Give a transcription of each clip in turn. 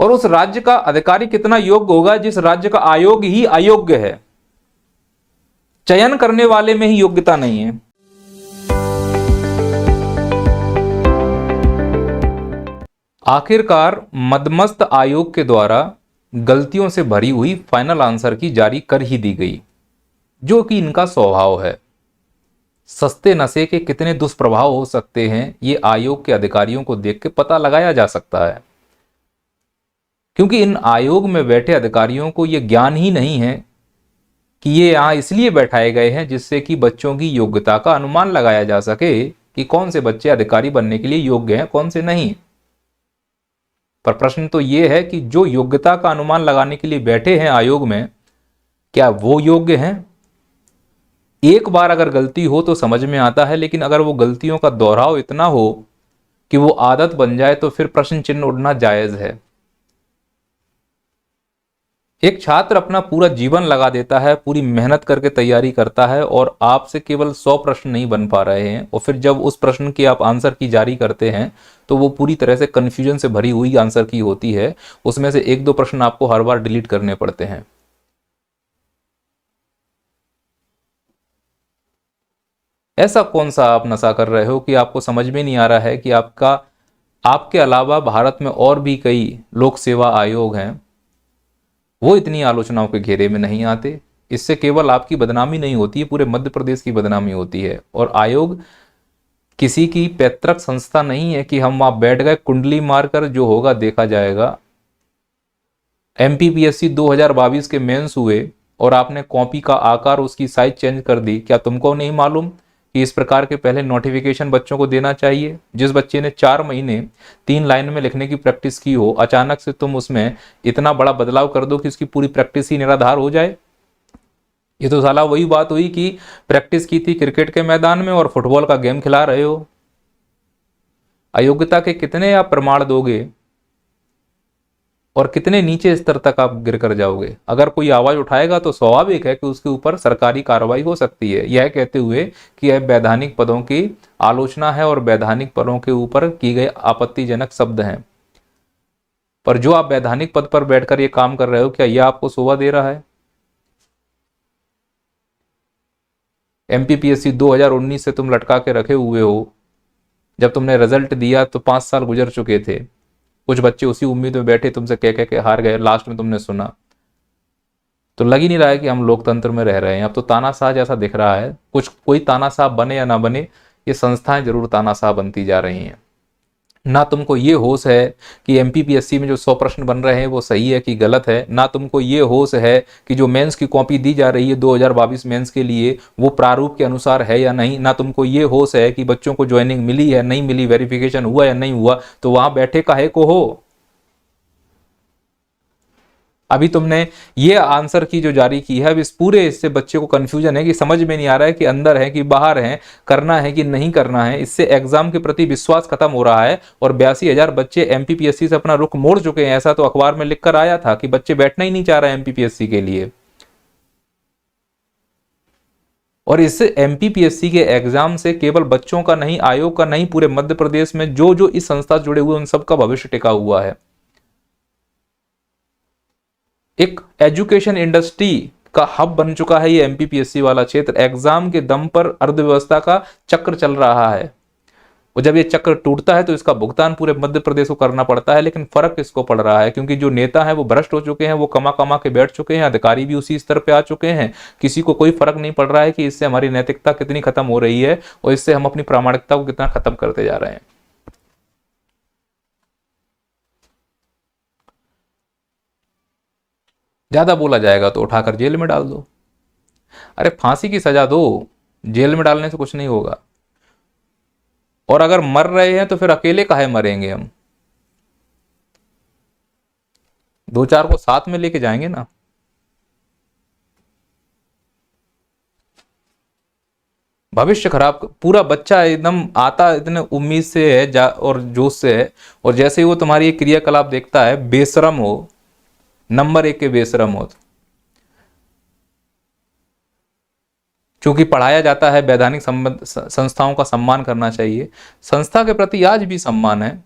और उस राज्य का अधिकारी कितना योग्य होगा जिस राज्य का आयोग ही अयोग्य है। चयन करने वाले में ही योग्यता नहीं है। आखिरकार मदमस्त आयोग के द्वारा गलतियों से भरी हुई फाइनल आंसर की जारी कर ही दी गई, जो कि इनका स्वभाव है। सस्ते नशे के कितने दुष्प्रभाव हो सकते हैं ये आयोग के अधिकारियों को देख के पता लगाया जा सकता है, क्योंकि इन आयोग में बैठे अधिकारियों को यह ज्ञान ही नहीं है कि ये यहां इसलिए बैठाए गए हैं जिससे कि बच्चों की योग्यता का अनुमान लगाया जा सके कि कौन से बच्चे अधिकारी बनने के लिए योग्य हैं, कौन से नहीं। पर प्रश्न तो ये है कि जो योग्यता का अनुमान लगाने के लिए बैठे हैं आयोग में, क्या वो योग्य हैं? एक बार अगर गलती हो तो समझ में आता है, लेकिन अगर वो गलतियों का दोहराव इतना हो कि वो आदत बन जाए तो फिर प्रश्न चिन्ह उठना जायज है। एक छात्र अपना पूरा जीवन लगा देता है, पूरी मेहनत करके तैयारी करता है और आपसे केवल 100 प्रश्न नहीं बन पा रहे हैं, और फिर जब उस प्रश्न की आप आंसर की जारी करते हैं तो वो पूरी तरह से कंफ्यूजन से भरी हुई आंसर की होती है। उसमें से 1-2 प्रश्न आपको हर बार डिलीट करने पड़ते हैं। ऐसा कौन सा आप नशा कर रहे हो कि आपको समझ में नहीं आ रहा है कि आपके अलावा भारत में और भी कई लोक सेवा आयोग हैं, वो इतनी आलोचनाओं के घेरे में नहीं आते। इससे केवल आपकी बदनामी नहीं होती है, पूरे मध्य प्रदेश की बदनामी होती है। और आयोग किसी की पैतृक संस्था नहीं है कि हम वहां बैठ गए कुंडली मारकर जो होगा देखा जाएगा। एमपीपीएससी 2022 के मेंस हुए और आपने कॉपी का आकार, उसकी साइज चेंज कर दी। क्या तुमको नहीं मालूम कि इस प्रकार के पहले नोटिफिकेशन बच्चों को देना चाहिए? जिस बच्चे ने 4 महीने 3 लाइन में लिखने की प्रैक्टिस की हो, अचानक से तुम उसमें इतना बड़ा बदलाव कर दो कि उसकी पूरी प्रैक्टिस ही निराधार हो जाए। ये तो साला वही बात हुई कि प्रैक्टिस की थी क्रिकेट के मैदान में और फुटबॉल का गेम खिला रहे हो। अयोग्यता के कितने आप प्रमाण दोगे और कितने नीचे स्तर तक आप गिर कर जाओगे? अगर कोई आवाज उठाएगा तो स्वाभाविक है कि उसके ऊपर सरकारी कार्रवाई हो सकती है, यह कहते हुए कि यह वैधानिक पदों की आलोचना है और वैधानिक पदों के ऊपर की गए आपत्तिजनक शब्द हैं। पर जो आप वैधानिक पद पर बैठकर यह काम कर रहे हो, क्या यह आपको शोभा दे रहा है? एमपीपीएससी 2019 से तुम लटका के रखे हुए हो। जब तुमने रिजल्ट दिया तो 5 साल गुजर चुके थे। कुछ बच्चे उसी उम्मीद में बैठे, तुमसे कह के हार गए। लास्ट में तुमने सुना तो लग ही नहीं रहा है कि हम लोकतंत्र में रह रहे हैं। अब तो तानाशाह जैसा दिख रहा है। कोई तानाशाह बने या ना बने, ये संस्थाएं जरूर तानाशाह बनती जा रही हैं। ना तुमको ये होश है कि एमपीपीएससी में जो 100 प्रश्न बन रहे हैं वो सही है कि गलत है। ना तुमको ये होश है कि जो मेंस की कॉपी दी जा रही है 2022 मेंस के लिए वो प्रारूप के अनुसार है या नहीं। ना तुमको ये होश है कि बच्चों को ज्वाइनिंग मिली है नहीं मिली, वेरिफिकेशन हुआ या नहीं हुआ। तो वहां बैठे काहे को हो? अभी तुमने ये आंसर की जो जारी की है, अब इस पूरे इससे बच्चे को कंफ्यूजन है कि समझ में नहीं आ रहा है कि अंदर है कि बाहर है, करना है कि नहीं करना है। इससे एग्जाम के प्रति विश्वास खत्म हो रहा है और 82,000 बच्चे एमपीपीएससी से अपना रुख मोड़ चुके हैं। ऐसा तो अखबार में लिखकर आया था कि बच्चे बैठना ही नहीं चाह रहे हैं एमपीपीएससी के लिए। और इस एमपीपीएससी के एग्जाम से केवल बच्चों का नहीं, आयोग का नहीं, पूरे मध्य प्रदेश में जो जो इस संस्था से जुड़े हुए उन सबका भविष्य टिका हुआ है। एक एजुकेशन इंडस्ट्री का हब बन चुका है ये एमपीपीएससी वाला क्षेत्र। एग्जाम के दम पर अर्थव्यवस्था का चक्र चल रहा है और जब ये चक्र टूटता है तो इसका भुगतान पूरे मध्य प्रदेश को करना पड़ता है। लेकिन फर्क इसको पड़ रहा है क्योंकि जो नेता है वो भ्रष्ट हो चुके हैं, वो कमा कमा के बैठ चुके हैं, अधिकारी भी उसी स्तर पे आ चुके हैं। किसी को कोई फर्क नहीं पड़ रहा है कि इससे हमारी नैतिकता कितनी खत्म हो रही है और इससे हम अपनी प्रामाणिकता को कितना खत्म करते जा रहे हैं। ज्यादा बोला जाएगा तो उठाकर जेल में डाल दो। अरे फांसी की सजा दो, जेल में डालने से कुछ नहीं होगा। और अगर मर रहे हैं तो फिर अकेले काहे मरेंगे? हम 2-4 को साथ में लेके जाएंगे ना। भविष्य खराब। पूरा बच्चा एकदम आता इतने उम्मीद से है और जोश से है, और जैसे ही वो तुम्हारी ये क्रियाकलाप देखता है, बेशरम हो, नंबर 1 के बेशरम हो। क्योंकि पढ़ाया जाता है वैधानिक संस्थाओं का सम्मान करना चाहिए। संस्था के प्रति आज भी सम्मान है।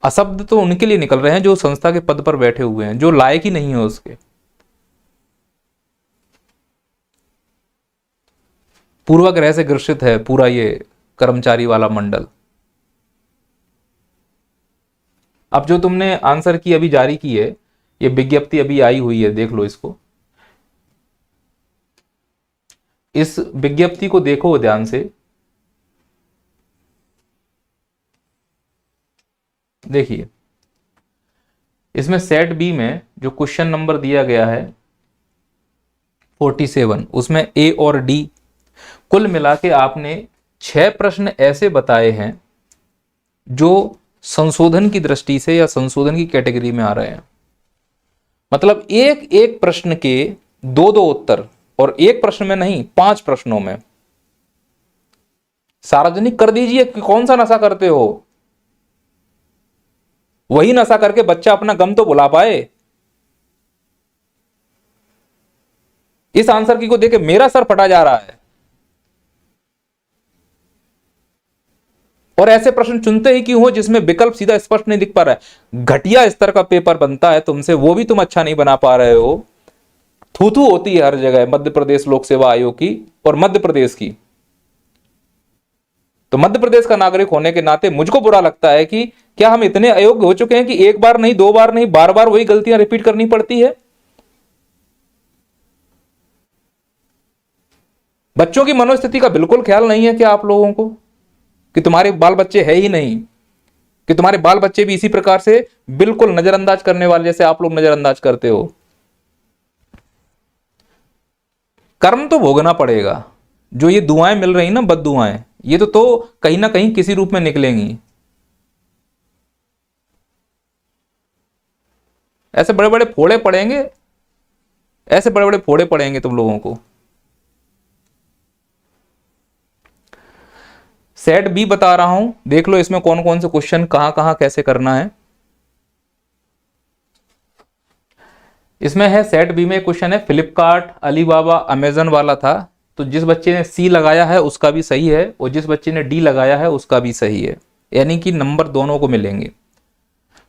अशब्द तो उनके लिए निकल रहे हैं जो संस्था के पद पर बैठे हुए हैं, जो लायक ही नहीं है उसके। पूर्वाग्रह से ग्रसित है पूरा ये कर्मचारी वाला मंडल। अब जो तुमने आंसर की अभी जारी की है, ये विज्ञप्ति अभी आई हुई है, देख लो इसको। इस विज्ञप्ति को देखो ध्यान से। देखिए इसमें सेट बी में जो क्वेश्चन नंबर दिया गया है 47, उसमें ए और डी कुल मिला के आपने 6 प्रश्न ऐसे बताए हैं जो संशोधन की दृष्टि से या संशोधन की कैटेगरी में आ रहे हैं। मतलब एक एक प्रश्न के 2-2 उत्तर, और एक प्रश्न में नहीं 5 प्रश्नों में। सार्वजनिक कर दीजिए कि कौन सा नशा करते हो, वही नशा करके बच्चा अपना गम तो भुला पाए। इस आंसर की को देखे मेरा सर फटा जा रहा है। और ऐसे प्रश्न चुनते ही क्यों हो जिसमें विकल्प सीधा स्पष्ट नहीं दिख पा रहा है। घटिया स्तर का पेपर बनता है तुमसे, वो भी तुम अच्छा नहीं बना पा रहे हो। थू थू होती है हर जगह मध्य प्रदेश लोक सेवा आयोग की और मध्य प्रदेश की। तो मध्य प्रदेश का नागरिक होने के नाते मुझको बुरा लगता है कि क्या हम इतने अयोग्य हो चुके हैं कि एक बार नहीं, 2 बार नहीं, बार बार वही गलतियां रिपीट करनी पड़ती है। बच्चों की मनोस्थिति का बिल्कुल ख्याल नहीं है क्या आप लोगों को, कि तुम्हारे बाल बच्चे है ही नहीं, कि तुम्हारे बाल बच्चे भी इसी प्रकार से बिल्कुल नजरअंदाज करने वाले जैसे आप लोग नजरअंदाज करते हो। कर्म तो भोगना पड़ेगा। जो ये दुआएं मिल रही ना, बद दुआएं, ये तो कहीं ना कहीं किसी रूप में निकलेंगी। ऐसे बड़े बड़े फोड़े पड़ेंगे, ऐसे बड़े बड़े फोड़े पड़ेंगे तुम लोगों को। सेट बी बता रहा हूं, देख लो इसमें कौन कौन से क्वेश्चन कहां कहां कैसे करना है। इसमें है सेट बी में क्वेश्चन है फ्लिपकार्ट, अलीबाबा, अमेजन वाला था। तो जिस बच्चे ने सी लगाया है उसका भी सही है, और जिस बच्चे ने डी लगाया है उसका भी सही है, यानी कि नंबर दोनों को मिलेंगे।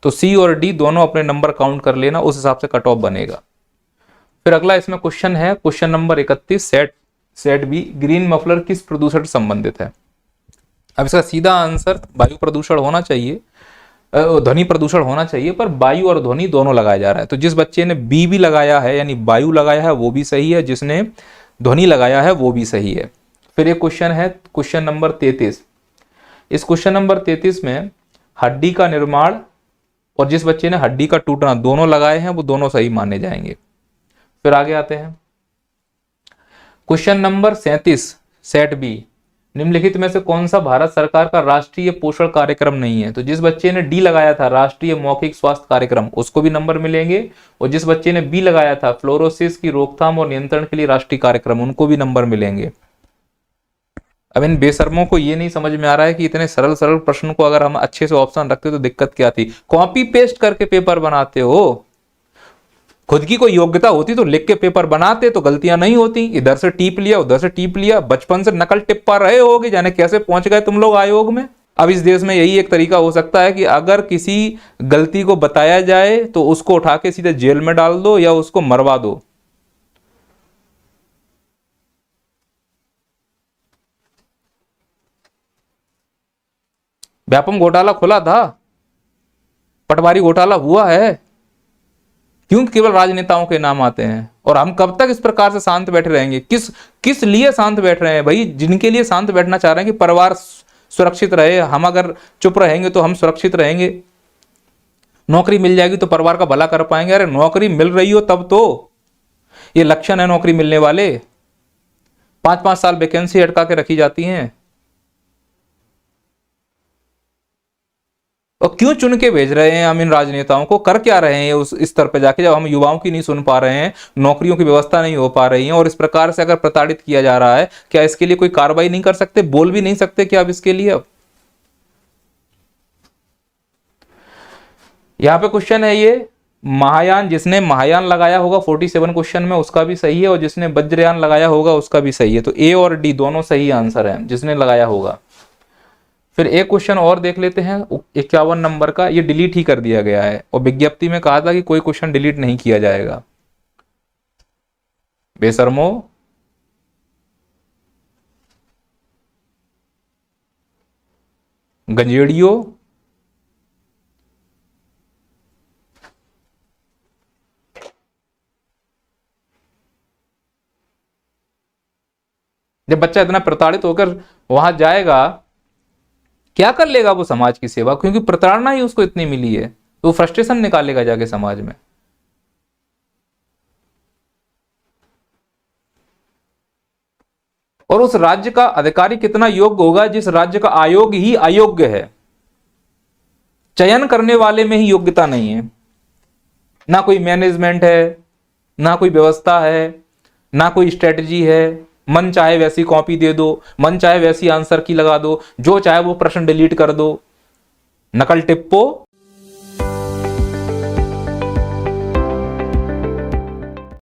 तो सी और डी दोनों अपने नंबर काउंट कर लेना, उस हिसाब से कट ऑफ बनेगा। फिर अगला इसमें क्वेश्चन है question number 31 set B, green muffler किस प्रदूषण से संबंधित है। अब इसका सीधा आंसर वायु प्रदूषण होना चाहिए, ध्वनि प्रदूषण होना चाहिए, पर वायु और ध्वनि दोनों लगाया जा रहा है। तो जिस बच्चे ने बी भी लगाया है यानी वायु लगाया है वो भी सही है, जिसने ध्वनि लगाया है वो भी सही है। फिर एक क्वेश्चन है क्वेश्चन नंबर 33। इस क्वेश्चन नंबर 33 में हड्डी का निर्माण और जिस बच्चे ने हड्डी का टूटना दोनों लगाए हैं वो दोनों सही माने जाएंगे। फिर आगे आते हैं क्वेश्चन नंबर 37 सेट बी, निम्नलिखित में से कौन सा भारत सरकार का राष्ट्रीय पोषण कार्यक्रम नहीं है। तो जिस बच्चे ने डी लगाया था राष्ट्रीय मौखिक स्वास्थ्य कार्यक्रम, उसको भी नंबर मिलेंगे, और जिस बच्चे ने बी लगाया था फ्लोरोसिस की रोकथाम और नियंत्रण के लिए राष्ट्रीय कार्यक्रम, उनको भी नंबर मिलेंगे। अब इन बेशर्मों को ये नहीं समझ में आ रहा है कि इतने सरल सरल प्रश्न को अगर हम अच्छे से ऑप्शन रखते तो दिक्कत क्या थी। कॉपी पेस्ट करके पेपर बनाते हो। खुद की कोई योग्यता होती तो लिख के पेपर बनाते तो गलतियां नहीं होती। इधर से टीप लिया, उधर से टीप लिया, बचपन से नकल टिप्पा रहे होगे, जाने कैसे पहुंच गए तुम लोग आयोग में। अब इस देश में यही एक तरीका हो सकता है कि अगर किसी गलती को बताया जाए तो उसको उठा के सीधे जेल में डाल दो या उसको मरवा दो। व्यापम घोटाला खुला था, पटवारी घोटाला हुआ है, क्यों केवल राजनेताओं के नाम आते हैं। और हम कब तक इस प्रकार से शांत बैठे रहेंगे। किस लिए शांत बैठ रहे हैं भाई, जिनके लिए शांत बैठना चाह रहे हैं कि परिवार सुरक्षित रहे। हम अगर चुप रहेंगे तो हम सुरक्षित रहेंगे, नौकरी मिल जाएगी तो परिवार का भला कर पाएंगे। अरे नौकरी मिल रही हो तब तो, ये लक्षण है नौकरी मिलने वाले। 5-5 साल वैकेंसी अटका के रखी जाती हैं। और क्यों चुन के भेज रहे हैं हम इन राजनेताओं को, कर क्या रहे हैं उस स्तर पर जाके, जब हम युवाओं की नहीं सुन पा रहे हैं, नौकरियों की व्यवस्था नहीं हो पा रही है, और इस प्रकार से अगर प्रताड़ित किया जा रहा है, क्या इसके लिए कोई कार्रवाई नहीं कर सकते, बोल भी नहीं सकते क्या अब इसके लिए। अब यहां पे क्वेश्चन है ये महायान, जिसने महायान लगाया होगा 47 क्वेश्चन में उसका भी सही है, और जिसने वज्रयान लगाया होगा उसका भी सही है। तो ए और डी दोनों सही आंसर है जिसने लगाया होगा। फिर एक क्वेश्चन और देख लेते हैं 51 नंबर का, ये डिलीट ही कर दिया गया है और विज्ञप्ति में कहा था कि कोई क्वेश्चन डिलीट नहीं किया जाएगा। बेशर्मो, गंजेड़ियो, जब बच्चा इतना प्रताड़ित होकर वहां जाएगा, क्या कर लेगा वो समाज की सेवा, क्योंकि प्रताड़ना ही उसको इतनी मिली है, तो फ्रस्ट्रेशन निकालेगा जाके समाज में। और उस राज्य का अधिकारी कितना योग्य होगा जिस राज्य का आयोग ही अयोग्य है, चयन करने वाले में ही योग्यता नहीं है, ना कोई मैनेजमेंट है, ना कोई व्यवस्था है, ना कोई स्ट्रेटजी है, मन चाहे वैसी कॉपी दे दो, मन चाहे वैसी आंसर की लगा दो, जो चाहे वो प्रश्न डिलीट कर दो, नकल टिप्पो